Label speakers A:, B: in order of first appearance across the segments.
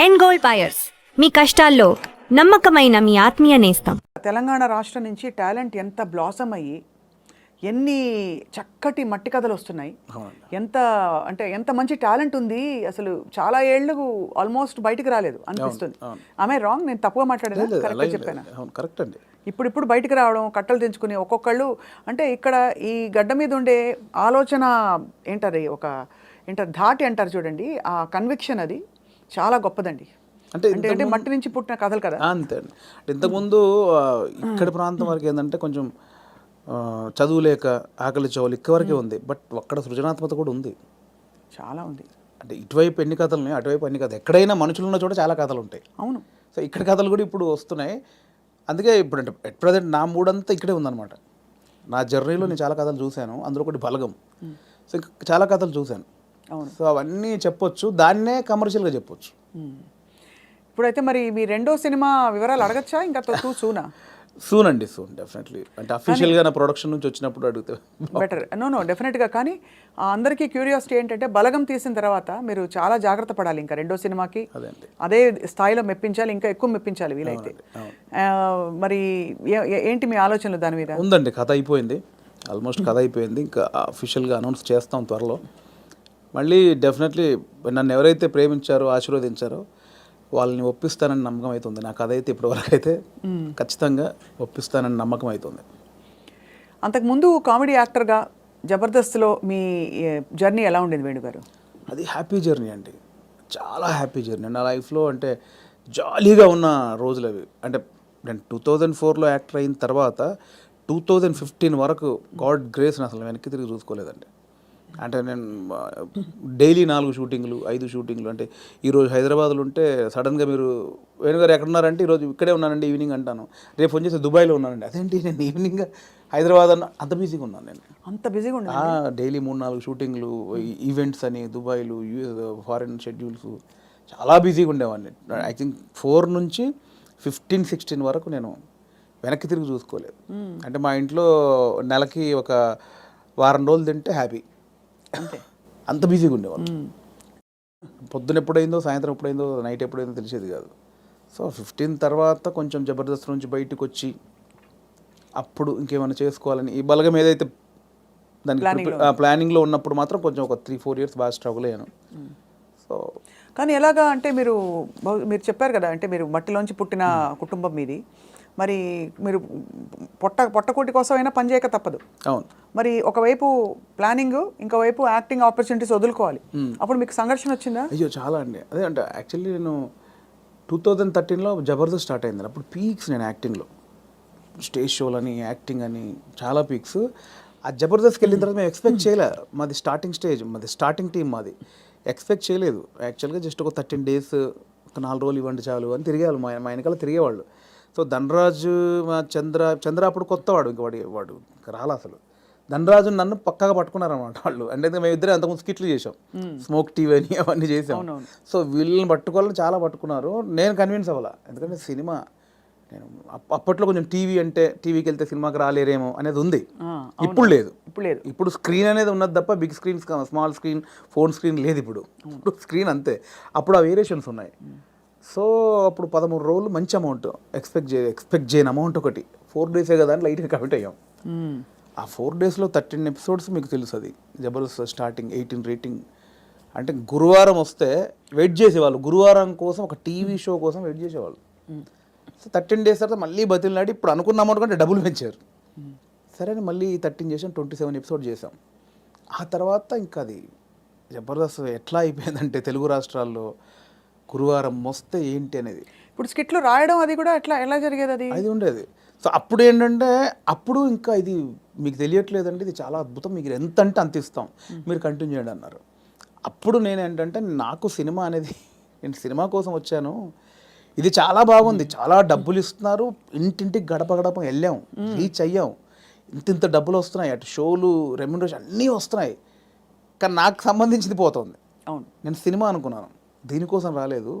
A: And gold buyers, మీ కష్టాల్లో నమ్మకమైన మీ ఆత్మీయ నేస్తం.
B: తెలంగాణ రాష్ట్రం నుంచి టాలెంట్ ఎంత బ్లాసమ్ అయ్యి ఎన్ని చక్కటి మట్టి కథలు వస్తున్నాయి. ఎంత అంటే ఎంత మంచి టాలెంట్ ఉంది అసలు. చాలా ఏళ్ళు ఆల్మోస్ట్ బయటికి రాలేదు అనిపిస్తుంది. ఆమె రాంగ్, నేను తప్పుగా మాట్లాడేదా? కరెక్ట్గా చెప్పాను.
C: కరెక్ట్ అండి.
B: ఇప్పుడు బయటకు రావడం, కట్టలు తెంచుకుని ఒక్కొక్కళ్ళు అంటే ఇక్కడ ఈ గడ్డ మీద ఉండే ఆలోచన ఏంటది, ఏంటారు ధాటి అంటారు చూడండి, ఆ కన్విక్షన్ అది చాలా గొప్పదండి. అంటే మట్టి నుంచి పుట్టిన కథలు కదా.
C: అంతే అండి. ఇంతకుముందు ఇక్కడ ప్రాంతం వరకు ఏంటంటే కొంచెం చదువు లేక ఆకలి చోలు వరకే ఉంది. బట్ అక్కడ సృజనాత్మకత కూడా ఉంది, చాలా ఉంది. అంటే ఇటువైపు ఎన్ని కథలు ఉన్నాయి, అటువైపు ఎన్ని కథలు. ఎక్కడైనా మనుషులు ఉన్న చోట చాలా కథలు ఉంటాయి.
B: అవును.
C: సో ఇక్కడ కథలు కూడా ఇప్పుడు వస్తున్నాయి. అందుకే ఇప్పుడు అంటే ఎట్ ప్రజెంట్ నా మూడంతా ఇక్కడే ఉందన్నమాట. నా జర్నీలో నేను చాలా కథలు చూశాను. అందులో ఒకటి బలగం. సో చాలా కథలు చూశాను. సో అవన్నీ చెప్పొచ్చు, దాన్నే కమర్షియల్గా చెప్పొచ్చు.
B: ఇప్పుడైతే మరి మీ రెండో సినిమా వివరాలు అడగచ్చా? ఇంకా సూనా?
C: సూన్ అండి, సూన్ డెఫినెట్లీ. అంటే అఫీషియల్గా నా ప్రొడక్షన్ నుంచి వచ్చినప్పుడు అడిగితే
B: బెటర్. నో డెఫినెట్గా. కానీ అందరికీ క్యూరియాసిటీ ఏంటంటే బలగం తీసిన తర్వాత మీరు చాలా జాగ్రత్త పడాలి. ఇంకా రెండో సినిమాకి అదే స్థాయిలో మెప్పించాలి, ఇంకా ఎక్కువ మెప్పించాలి వీలైతే. మరి ఏంటి మీ ఆలోచనలు దాని మీద?
C: ఉందండి, కథ అయిపోయింది, ఆల్మోస్ట్ కథ అయిపోయింది. ఇంకా అఫీషియల్గా అనౌన్స్ చేస్తాం త్వరలో. మళ్ళీ డెఫినెట్లీ నన్ను ఎవరైతే ప్రేమించారో, ఆశీర్వదించారో వాళ్ళని ఒప్పిస్తానని నమ్మకం అవుతుంది. నాకు అదైతే ఇప్పటివరకు అయితే ఖచ్చితంగా ఒప్పిస్తానని నమ్మకం అవుతుంది.
B: అంతకుముందు కామెడీ యాక్టర్గా జబర్దస్త్లో మీ జర్నీ ఎలా ఉండేది వేణు గారు?
C: అది హ్యాపీ జర్నీ అండి, చాలా హ్యాపీ జర్నీ నా లైఫ్లో. అంటే జాలీగా ఉన్న రోజులు అవి. అంటే నేను 2004లో యాక్టర్ అయిన తర్వాత 2015 వరకు గాడ్ గ్రేస్ అసలు వెనక్కి తిరిగి చూసుకోలేదండి. అంటే నేను డైలీ 4 షూటింగ్లు 5 షూటింగ్లు. అంటే ఈరోజు హైదరాబాద్లో ఉంటే సడన్గా మీరు వేణుగారు ఎక్కడున్నారంటే ఈరోజు ఇక్కడే ఉన్నానండి ఈవినింగ్ అంటాను. రేపు ఫోన్ చేసి దుబాయ్లో ఉన్నానండి. అదేంటి నేను ఈవినింగ్ హైదరాబాద్ అన్న, అంత బిజీగా ఉన్నాను నేను.
B: అంత బిజీగా ఉన్నా
C: డైలీ 3-4 షూటింగ్లు, ఈవెంట్స్ అని దుబాయ్లు, ఫారిన్ షెడ్యూల్స్, చాలా బిజీగా ఉండేవాడిని. ఐ థింక్ 4 నుంచి 15-16 వరకు నేను వెనక్కి తిరిగి చూసుకోలేదు. అంటే మా ఇంట్లో నెలకి ఒక వారం రోజులు తింటే హ్యాపీ,
B: అంతే.
C: అంత బిజీగా ఉండేవాళ్ళు. పొద్దున ఎప్పుడైందో, సాయంత్రం ఎప్పుడైందో, నైట్ ఎప్పుడైందో తెలిసేది కాదు. సో 15 తర్వాత కొంచెం జబర్దస్త్ నుంచి బయటకు వచ్చి అప్పుడు ఇంకేమైనా చేసుకోవాలని ఈ బలగం ఏదైతే దానికి ప్లానింగ్లో ఉన్నప్పుడు మాత్రం కొంచెం ఒక 3-4 ఇయర్స్ బాగా స్ట్రగుల్ అయ్యాను. సో
B: కానీ ఎలాగా అంటే మీరు చెప్పారు కదా, అంటే మీరు మట్టిలోంచి పుట్టిన కుటుంబం మీది. మరి మీరు పొట్టకూటి కోసం అయినా పని చేయక తప్పదు.
C: అవును.
B: మరి ఒకవైపు ప్లానింగ్, ఇంకోవైపు యాక్టింగ్ ఆపర్చునిటీస్ వదులుకోవాలి. అప్పుడు మీకు సంఘర్షణ వచ్చిందా?
C: అయ్యో చాలా అండి. అదే అంటే యాక్చువల్లీ నేను 2013లో జబర్దస్త్ స్టార్ట్ అయింది. అప్పుడు పీక్స్ నేను యాక్టింగ్లో, స్టేజ్ షోలని, యాక్టింగ్ అని చాలా పీక్స్. ఆ జబర్దస్త్కి వెళ్ళిన తర్వాత మేము ఎక్స్పెక్ట్ చేయలే. మాది స్టార్టింగ్ స్టేజ్, మాది స్టార్టింగ్ టీం, మాది ఎక్స్పెక్ట్ చేయలేదు. యాక్చువల్గా జస్ట్ ఒక 13 డేస్, ఒక 4 రోజులు ఇవ్వండి చాలు అని తిరిగేవాళ్ళు. మా వెనకాల తిరిగేవాళ్ళు. సో ధనరాజు, మా చంద్ర అప్పుడు కొత్తవాడు, ఇంక వాడు రాలా అసలు. ధనరాజు నన్ను పక్కగా పట్టుకున్నారన్నమాట వాళ్ళు. అంటే మేమిద్దరే అంతకుముందు స్కిట్లు చేసాం, స్మోక్ టీవీ అని అవన్నీ చేసాం. సో వీళ్ళని పట్టుకోవాలని చాలా పట్టుకున్నారు. నేను కన్విన్స్ అవ్వాల, ఎందుకంటే సినిమా నేను అప్పట్లో కొంచెం టీవీ అంటే టీవీకి వెళ్తే సినిమాకి రాలేరేమో అనేది ఉంది. ఇప్పుడు లేదు. ఇప్పుడు స్క్రీన్ అనేది ఉన్నది తప్ప big screen, small screen, phone screen లేదు. ఇప్పుడు స్క్రీన్ అంతే. అప్పుడు ఆ వేరియేషన్స్ ఉన్నాయి. సో అప్పుడు 13 రోజులు మంచి అమౌంట్ ఎక్స్పెక్ట్ చేయని అమౌంట్ ఒకటి. 4 డేసే కదా అని లైట్గా కమిట్ అయ్యాం. ఆ 4 డేస్లో 13 ఎపిసోడ్స్ మీకు తెలుసు. అది జబర్దస్త్ స్టార్టింగ్ 18 రేటింగ్. అంటే గురువారం వస్తే వెయిట్ చేసేవాళ్ళు, గురువారం కోసం ఒక టీవీ షో కోసం వెయిట్ చేసేవాళ్ళు. సో 13 డేస్ తర్వాత మళ్ళీ బతిలాడి ఇప్పుడు అనుకున్న అమౌంట్ కంటే డబుల్ పెంచారు. సరే అని మళ్ళీ 13 చేసాం, 27 ఎపిసోడ్ చేసాం. ఆ తర్వాత ఇంకా అది జబర్దస్త్ ఎట్లా అయిపోయిందంటే తెలుగు రాష్ట్రాల్లో గురువారం వస్తే ఏంటి అనేది.
B: ఇప్పుడు స్కిట్లు రాయడం అది కూడా ఎలా జరిగేది? అది
C: ఉండేది. సో అప్పుడు ఏంటంటే అప్పుడు ఇంకా ఇది మీకు తెలియట్లేదండి, ఇది చాలా అద్భుతం, మీకు ఎంత అంటే అంత ఇస్తాం, మీరు కంటిన్యూ చేయండి అన్నారు. అప్పుడు నేను ఏంటంటే నాకు సినిమా అనేది, నేను సినిమా కోసం వచ్చాను, ఇది చాలా బాగుంది, చాలా డబ్బులు ఇస్తున్నారు, ఇంటింటికి గడప గడప వెళ్ళాం, రీచ్ అయ్యాం, ఇంత డబ్బులు వస్తున్నాయి, అటు షోలు, రెమ్యునరేషన్ అన్నీ వస్తున్నాయి, కానీ నాకు సంబంధించింది పోతుంది.
B: అవును,
C: నేను సినిమా అనుకున్నాను, దీనికోసం రాలేదు,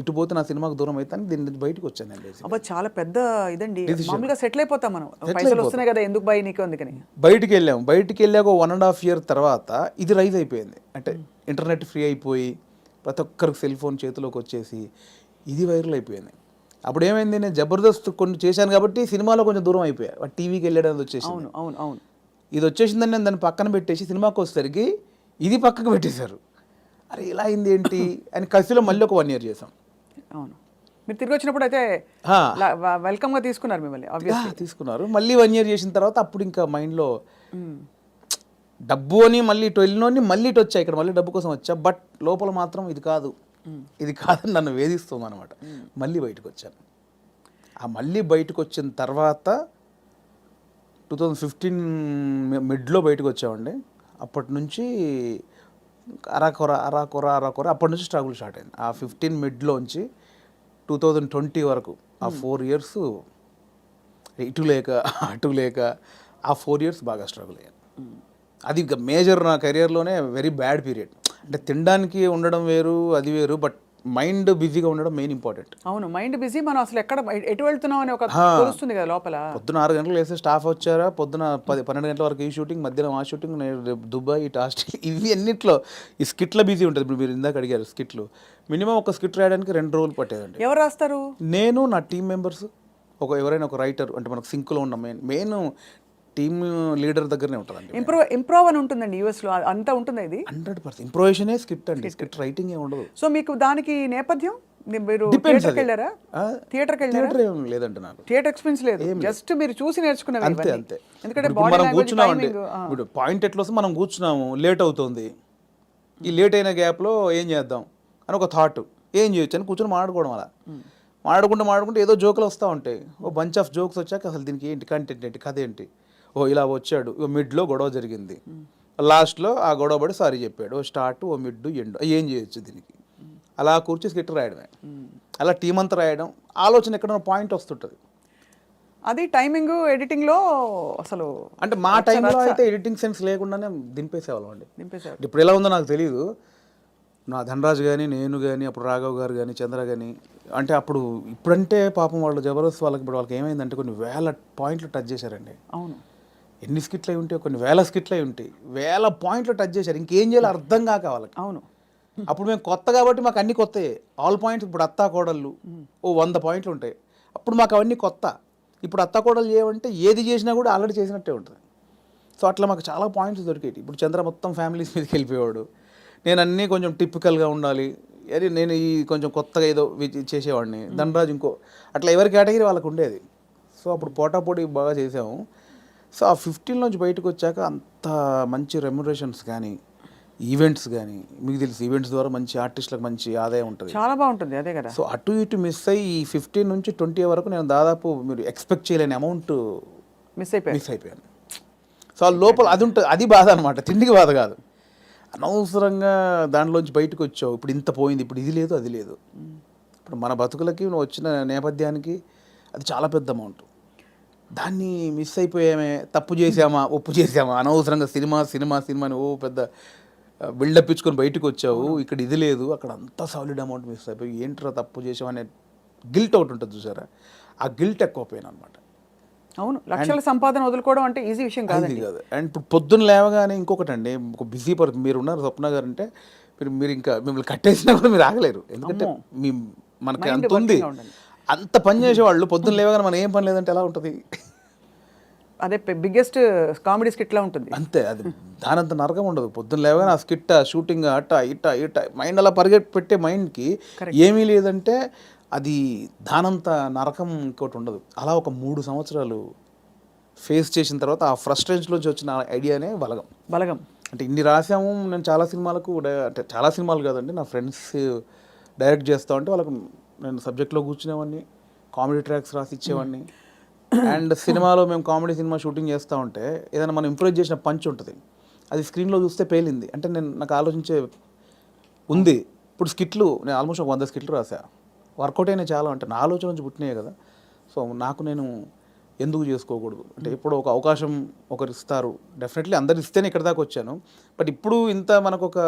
C: ఇటు పోతే నా సినిమాకు దూరం అయితే దీని నుంచి బయటకు వచ్చానండి.
B: అబ్బా చాలా పెద్ద ఇదండి. మామూలుగా సెటిల్ అయిపోతాం మనం, పైసలు వస్తున్నాయి కదా ఎందుకు భయ నీకు అందుకని
C: బయటికి వెళ్ళాము. బయటికి వెళ్ళాక 1.5 year తర్వాత ఇది రైజ్ అయిపోయింది. అంటే ఇంటర్నెట్ ఫ్రీ అయిపోయి ప్రతి ఒక్కరికి సెల్ ఫోన్ చేతిలోకి వచ్చేసి ఇది వైరల్ అయిపోయింది. అప్పుడు ఏమైంది, నేను జబర్దస్త్ కొన్ని చేశాను కాబట్టి సినిమాలో కొంచెం దూరం అయిపోయా, టీవీకి వెళ్ళడం వచ్చేసి.
B: అవును అవును అవును.
C: ఇది వచ్చేసిందని నేను దాన్ని పక్కన పెట్టేసి సినిమాకి వచ్చేసరికి ఇది పక్కకు పెట్టేశారు. అరే ఇలా అయింది ఏంటి అని కసిలో మళ్ళీ ఒక 1 year చేసాం.
B: అవును, మీరు తిరిగి వచ్చినప్పుడు అయితే వెల్కమ్గా తీసుకున్నారు మిమ్మల్ని,
C: తీసుకున్నారు. మళ్ళీ 1 year చేసిన తర్వాత అప్పుడు ఇంకా మైండ్లో డబ్బు అని మళ్ళీ ఇటు వెళ్ళినోని మళ్ళీ ఇటు వచ్చా, ఇక్కడ మళ్ళీ డబ్బు కోసం వచ్చా. బట్ లోపల మాత్రం ఇది కాదని నన్ను వేధిస్తుంది అనమాట. మళ్ళీ బయటకు వచ్చాను. ఆ మళ్ళీ బయటకు వచ్చిన తర్వాత 2015 మిడ్లో బయటకు వచ్చామండి. అప్పటి నుంచి అరాకొర అప్పటి నుంచి స్ట్రగుల్ స్టార్ట్ అయింది. ఆ 15 మిడ్లోంచి 2020 వరకు ఆ 4 years ఇటు లేక అటు లేక ఆ 4 years బాగా స్ట్రగుల్ అయ్యాను. అది ఇక మేజర్ నా కెరియర్లోనే వెరీ బ్యాడ్ పీరియడ్. అంటే తినడానికి ఉండడం వేరు, అది వేరు, బట్ మైండ్ బిజీగా ఉండడం మెయిన్ ఇంపార్టెంట్.
B: అవును, మైండ్ బిజీ. మనం అసలు ఎటు వెళ్తున్నాం అని ఒక తెలుస్తుంది కదా లోపల.
C: పొద్దున 6 గంటలకు వేస్తే స్టాఫ్ వచ్చారా, పొద్దున 12 గంటల వరకు ఈ షూటింగ్, మధ్యాహ్నం ఆ షూటింగ్, దుబాయ్, ఇటు ఆస్ట్రేలియా, ఇవి అన్నిట్లో ఈ స్కిట్ల బిజీ ఉంటుంది. ఇప్పుడు మీరు ఇందాక అడిగారు స్కిట్లు, మినిమం ఒక స్కిట్ రాయడానికి 2 రోజులు పట్టేదండి.
B: ఎవరు రాస్తారు? నేను,
C: నా టీం మెంబర్స్, ఎవరైనా ఒక రైటర్, అంటే మనకు సింక్లో ఉన్న మెయిన్ టీమ్ లీడర్ దగ్గరనే ఉంటుందండి.
B: ఇంప్రూవ్ అని ఉంటుందండి యూఎస్లో, అంతా ఉంటుంది. ఇది
C: 100% ఇంప్రూవేషనే స్క్రిప్ట్ అండి, స్క్రిప్ట్ రైటింగ్ ఏ ఉండదు.
B: సో మీకు దానికి నేపథ్యం, మీరు థియేటర్కి వెళ్ళారా?
C: థియేటర్ ఏం లేదండి, నాకు
B: థియేటర్ ఎక్స్పీరియన్స్ లేదు, జస్ట్ మీరు చూసి నేర్చుకున్నారు.
C: అంతే అంతే.
B: ఎందుకంటే
C: మనం కూర్చున్నామండి, ఇప్పుడు పాయింట్ ఎట్లా వస్తే మనం కూర్చున్నాము, లేట్ అవుతుంది, ఈ లేట్ అయిన గ్యాప్లో ఏం చేద్దాం అని ఒక థాట్, ఏం చేయొచ్చు అని కూర్చొని మాట్లాడుకోవడం. అలా మాడుకుంటే ఏదో జోకులు వస్తూ ఉంటాయి. ఓ బంచ్ ఆఫ్ జోక్స్ వచ్చాక అసలు దీనికి ఏంటి కంటెంట్ ఏంటి, కథ ఏంటి, ఓ ఇలా వచ్చాడు, ఓ మిడ్లో గొడవ జరిగింది, లాస్ట్లో ఆ గొడవ పడి సారీ చెప్పాడు, ఓ స్టార్ట్, ఓ మిడ్, ఎండ్, ఏం చేయొచ్చు దీనికి. అలా కూర్చి స్కిట్ రాయడమే, అలా టీం అంతా రాయడం, ఆలోచన ఎక్కడ పాయింట్ వస్తుంటుంది.
B: అది టైమింగ్ ఎడిటింగ్లో అసలు, అంటే
C: మా టైంలో అయితే ఎడిటింగ్ సెన్స్ లేకుండానే దింపేసేవాళ్ళం అండి. ఇప్పుడు ఎలా ఉందో నాకు తెలియదు. నా ధనరాజు కానీ, నేను కానీ, అప్పుడు రాఘవ్ గారు కానీ, చంద్ర కానీ, అంటే అప్పుడు ఇప్పుడంటే పాపం వాళ్ళు జబర్దస్త్ వాళ్ళకి ఇప్పుడు వాళ్ళకి ఏమైందంటే కొన్ని 1000 పాయింట్లు టచ్ చేశారండి.
B: అవును,
C: ఎన్ని స్కిట్లు అయి ఉంటాయి, కొన్ని 1000 స్కిట్లు అయి ఉంటాయి, 1000 పాయింట్లు టచ్ చేశారు. ఇంకేం చేయాలో అర్థం కాక వాళ్ళకి.
B: అవును,
C: అప్పుడు మేము కొత్త కాబట్టి మాకు అన్ని కొత్తయే, ఆల్ పాయింట్స్. ఇప్పుడు అత్తా కోడళ్ళు ఓ 100 పాయింట్లు ఉంటాయి, అప్పుడు మాకు అవన్నీ కొత్త. ఇప్పుడు అత్తా కోడలు చేయమంటే ఏది చేసినా కూడా ఆల్రెడీ చేసినట్టే ఉంటుంది. సో అట్లా మాకు చాలా పాయింట్స్ దొరికేవి. ఇప్పుడు చంద్ర మొత్తం ఫ్యామిలీస్ మీదకి వెళ్ళిపోయాడు, నేను అన్నీ కొంచెం టిపికల్గా ఉండాలి, అరే నేను ఈ కొంచెం కొత్తగా ఏదో చేసేవాడిని, ధనరాజు ఇంకో, అట్లా ఎవరి కేటగిరీ వాళ్ళకు ఉండేది. సో అప్పుడు పోటాపోటీ బాగా చేసాము. సో ఆ 15 నుంచి బయటకు వచ్చాక అంత మంచి రెమ్యునరేషన్స్ కానీ, ఈవెంట్స్ కానీ, మీకు తెలుసు ఈవెంట్స్ ద్వారా మంచి ఆర్టిస్టులకు మంచి ఆదాయం ఉంటుంది,
B: చాలా బాగుంటుంది. అదే కదా.
C: సో అటు ఇటు మిస్ అయ్యి ఈ 15 నుంచి 20 వరకు నేను దాదాపు మీరు ఎక్స్పెక్ట్ చేయలేని అమౌంట్ మిస్ అయిపోయాను. సో ఆ లోపల అది ఉంటుంది, అది బాధ అనమాట, తిండికి బాధ కాదు. అనవసరంగా దాంట్లోంచి బయటకు వచ్చావు, ఇప్పుడు ఇంత పోయింది, ఇప్పుడు ఇది లేదు అది లేదు. ఇప్పుడు మన బతుకులకి నువ్వు వచ్చిన నేపథ్యానికి అది చాలా పెద్ద అమౌంట్. దాన్ని మిస్ అయిపోయామే, తప్పు చేసామా, ఒప్పు చేసామా, అనవసరంగా సినిమాని ఓ పెద్ద బిల్డప్ ఇచ్చుకొని బయటకు వచ్చావు, ఇక్కడ ఇది లేదు, అక్కడ అంతా సాలిడ్ అమౌంట్ మిస్ అయిపోయి ఏంట్రా తప్పు చేసామనే గిల్ట్ ఒకటి ఉంటుంది చూసారా, ఆ గిల్ట్ ఎక్కువ పోయాను అనమాట.
B: అవును, లక్షల సంపాదన వదులుకోవడం అంటే ఈజీ విషయం కాదు.
C: అండ్ ఇప్పుడు పొద్దున్న లేవగానే ఇంకొకటి అండి, ఒక బిజీ పర్సన్ మీరు ఉన్నారు స్వప్న గారు అంటే, మీరు ఇంకా మిమ్మల్ని కట్టేసినా కూడా మీరు ఆగలేరు, ఎందుకంటే మనకి అంత ఉంది, అంత పని చేసేవాళ్ళు పొద్దున్న లేవగానే మనం ఏం పని లేదంటే ఎలా ఉంటుంది.
B: అదే బిగ్గెస్ట్ కామెడీ స్కిట్లా ఉంటుంది.
C: అంతే, అది దానంత నరకం ఉండదు. పొద్దున్న లేవగానే ఆ స్కిట్, షూటింగ్, అట్ట ఇట్ట మైండ్ అలా పెట్టే మైండ్కి ఏమీ లేదంటే అది దానంత నరకం ఇంకోటి ఉండదు. అలా ఒక 3 సంవత్సరాలు ఫేస్ చేసిన తర్వాత ఆ ఫ్రస్ట్రేషన్లోంచి వచ్చిన ఐడియానే బలగం. అంటే ఇన్ని రాసాము, నేను చాలా సినిమాలకు, అంటే చాలా సినిమాలు కాదండి, నా ఫ్రెండ్స్ డైరెక్ట్ చేస్తా ఉంటే వాళ్ళకు నేను సబ్జెక్ట్లో కూర్చునేవాడిని, కామెడీ ట్రాక్స్ రాసి ఇచ్చేవాడిని. అండ్ సినిమాలో మేము కామెడీ సినిమా షూటింగ్ చేస్తూ ఉంటే ఏదైనా మనం ఇంప్రూవ్ చేసిన పంచ్ ఉంటుంది, అది స్క్రీన్లో చూస్తే పేలింది అంటే నాకు ఆలోచించే ఉంది. ఇప్పుడు స్కిట్లు నేను ఆల్మోస్ట్ ఒక 100 స్కిట్లు రాసా, వర్కౌట్ అయినా చాలా, అంటే నా ఆలోచన నుంచి పుట్టినాయి కదా. సో నాకు నేను ఎందుకు చేసుకోకూడదు, అంటే ఇప్పుడు ఒక అవకాశం ఒకరు ఇస్తారు, డెఫినెట్లీ అందరు ఇస్తేనే ఇక్కడ దాకా వచ్చాను. బట్ ఇప్పుడు ఇంత మనకు ఒక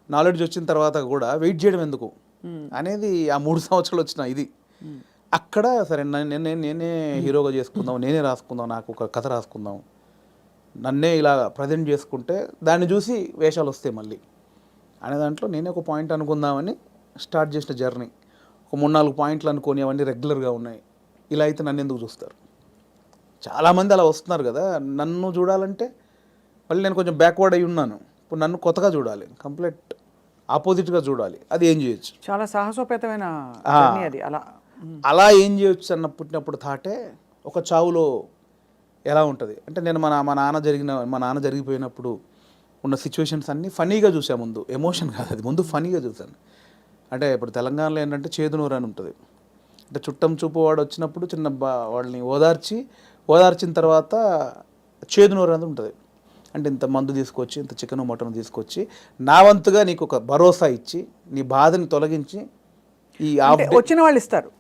C: నాలెడ్జ్ వచ్చిన తర్వాత కూడా వెయిట్ చేయడం ఎందుకు అనేది ఆ 3 సంవత్సరాలు వచ్చిన ఇది. అక్కడ సరే నేనే హీరోగా చేసుకుందాం, నేనే రాసుకుందాం, నాకు ఒక కథ రాసుకుందాం, నన్నే ఇలా ప్రజెంట్ చేసుకుంటే దాన్ని చూసి వేషాలు వస్తాయి మళ్ళీ. అనే దాంట్లో నేనే ఒక పాయింట్ అనుకుందామని స్టార్ట్ చేసిన జర్నీ. ఒక 3-4 పాయింట్లు అనుకొని అవన్నీ రెగ్యులర్గా ఉన్నాయి. ఇలా అయితే నన్ను ఎందుకు చూస్తారు? చాలామంది అలా వస్తున్నారు కదా, నన్ను చూడాలంటే మళ్ళీ నేను కొంచెం బ్యాక్వర్డ్ అయి ఉన్నాను. ఇప్పుడు నన్ను కొత్తగా చూడాలి, కంప్లీట్ ఆపోజిట్గా చూడాలి. అది ఏం చేయొచ్చు?
B: చాలా సాహసోపేతమైన జర్నీ అది.
C: అలా ఏం చేయొచ్చు అన్న పుట్టినప్పుడు థాటే ఒక చావులో ఎలా ఉంటుంది అంటే, నేను మా నాన్న జరిగిపోయినప్పుడు ఉన్న సిచ్యువేషన్స్ అన్నీ ఫనీగా చూసాను. ముందు ఎమోషన్ కాదు, అది ముందు ఫనీగా చూశాను. అంటే ఇప్పుడు తెలంగాణలో ఏంటంటే చేదునూరు అని ఉంటుంది. అంటే చుట్టం చూపు వాడు వచ్చినప్పుడు వాళ్ళని ఓదార్చిన తర్వాత చేదునూరు అనేది ఉంటుంది. అంటే ఇంత మందు తీసుకొచ్చి, ఇంత చికెన్ మటన్ తీసుకొచ్చి, నా వంతుగా నీకు ఒక భరోసా ఇచ్చి, నీ బాధని తొలగించి ఈ
B: వచ్చిన వాళ్ళు ఇస్తారు.